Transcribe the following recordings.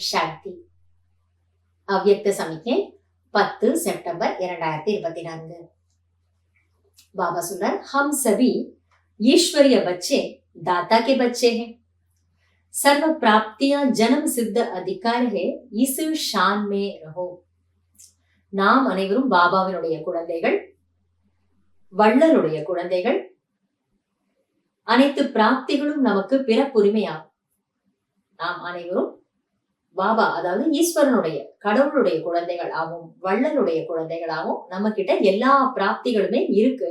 சாந்தி. அவ்யக்த சமிக்ஞை 10 செப்டம்பர் 2024. बाबा सुनर हम सभी ईश्वरीय बच्चे दाता के बच्चे हैं. सर्व प्राप्तियां जन्म सिद्ध अधिकार है. इस शान में रहो. நாம் அனைவரும் பாபாவினுடைய குழந்தைகள், வள்ளலுடைய குழந்தைகள். அனைத்து பிராப்திகளும் நமக்கு பிறப்புரிமையாகும். நாம் அனைவரும் பாபா, அதாவது ஈஸ்வரனுடைய, கடவுளுடைய குழந்தைகள் ஆகும், வள்ளலுடைய குழந்தைகளாகவும் நம்ம கிட்ட எல்லா பிராப்திகளுமே இருக்கு.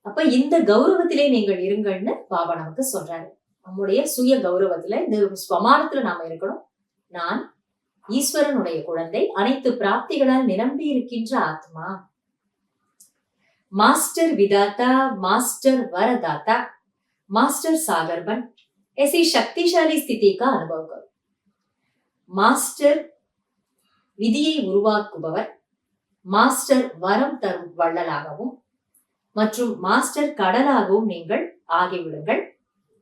அப்ப இந்த கௌரவத்திலே நீங்கள் இருங்கள்னு பாபா நமக்கு சொல்றாரு. நம்முடைய சுய கௌரவத்துல, இந்த ஸ்வமானத்துல நாம இருக்கணும். நான் ஈஸ்வரனுடைய குழந்தை, அனைத்து பிராப்திகளால் நிரம்பி இருக்கின்ற ஆத்மா. मास्टर विदाता, मास्टर वरदाता, मास्टर सागरबन, ऐसी शक्तिशाली स्थिति का अनुभव करो. மாஸ்டர் விதியை உருவாக்குபவர், மாஸ்டர் வரம் தரும் வள்ளலாகவும் மற்றும் மாஸ்டர் கடலாகவும் நீங்கள் ஆகிவிடுங்கள்.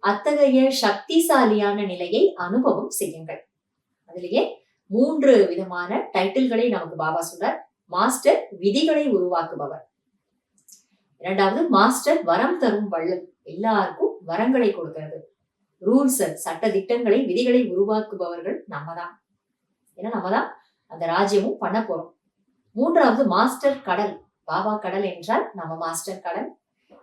அத்தகைய சக்திசாலியான நிலையை அனுபவம் செய்யுங்கள். அதிலேயே 3 விதமான டைட்டில்களை நமக்கு பாபா சொல்றார். மாஸ்டர் விதிகளை உருவாக்குபவர், இரண்டாவது மாஸ்டர் வரம் தரும் வள்ளல், எல்லாருக்கும் வரங்களை கொடுக்கிறது. ரூல்ஸ், சட்ட திட்டங்களை, விதிகளை உருவாக்குபவர்கள் நம்ம தான். ஏன்னா நம்ம தான் அந்த ராஜ்யமும் பண்ண போறோம். மூன்றாவது மாஸ்டர் கடல், பாபா கடல் என்றால் நம்ம மாஸ்டர் கடல்.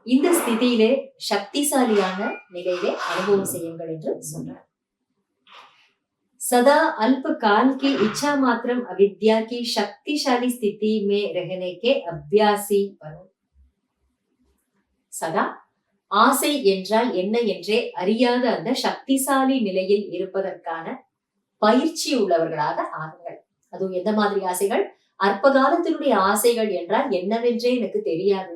இந்த ஸ்திதியிலே சக்திசாலியான நிலையிலே அனுபவம் செய்யுங்கள் என்று சொல்றார். सदा अल्प काल की इच्छा मात्रम अविद्या की शक्तिशाली स्थिति में रहने के अभ्यासी बनो. சதா ஆசை என்றால் என்ன என்றே அறியாத அந்த சக்திசாலி நிலையில் இருப்பதற்கான பயிற்சி உள்ளவர்களாக ஆகுங்கள். அதுவும் எந்த மாதிரி ஆசைகள்? அற்ப காலத்தினுடைய ஆசைகள் என்றால் என்னவென்றே எனக்கு தெரியாது.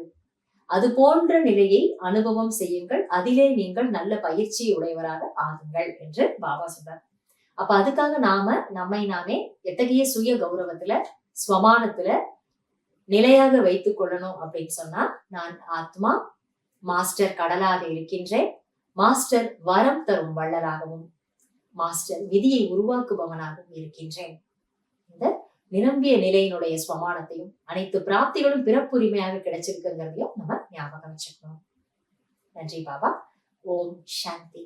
அது போன்ற நிலையை அனுபவம் செய்யுங்கள். அதிலே நீங்கள் நல்ல பயிற்சி உடையவராக ஆகுங்கள் என்று பாபா சொல்றார். அப்ப அதுக்காக நம்மை நாமே எத்தகைய சுய கௌரவத்துல, ஸ்வமானத்துல நிலையாக வைத்துக் கொள்ளணும் அப்படின்னு சொன்னா, நான் ஆத்மா, மாஸ்டர் கடலாக இருக்கின்றேன், மாஸ்டர் வரம் தரும் வள்ளலாகவும் மாஸ்டர் விதியை உருவாக்குபவனாகவும் இருக்கின்றேன். இந்த நிரம்பிய நிலையினுடைய ஸ்வமானத்தையும் அனைத்து பிராப்திகளும் பிறப்புரிமையாக கிடைச்சிருக்குங்கிறதையும் நம்ம ஞாபகம் வச்சுக்கணும். நன்றி பாபா. ஓம் சாந்தி.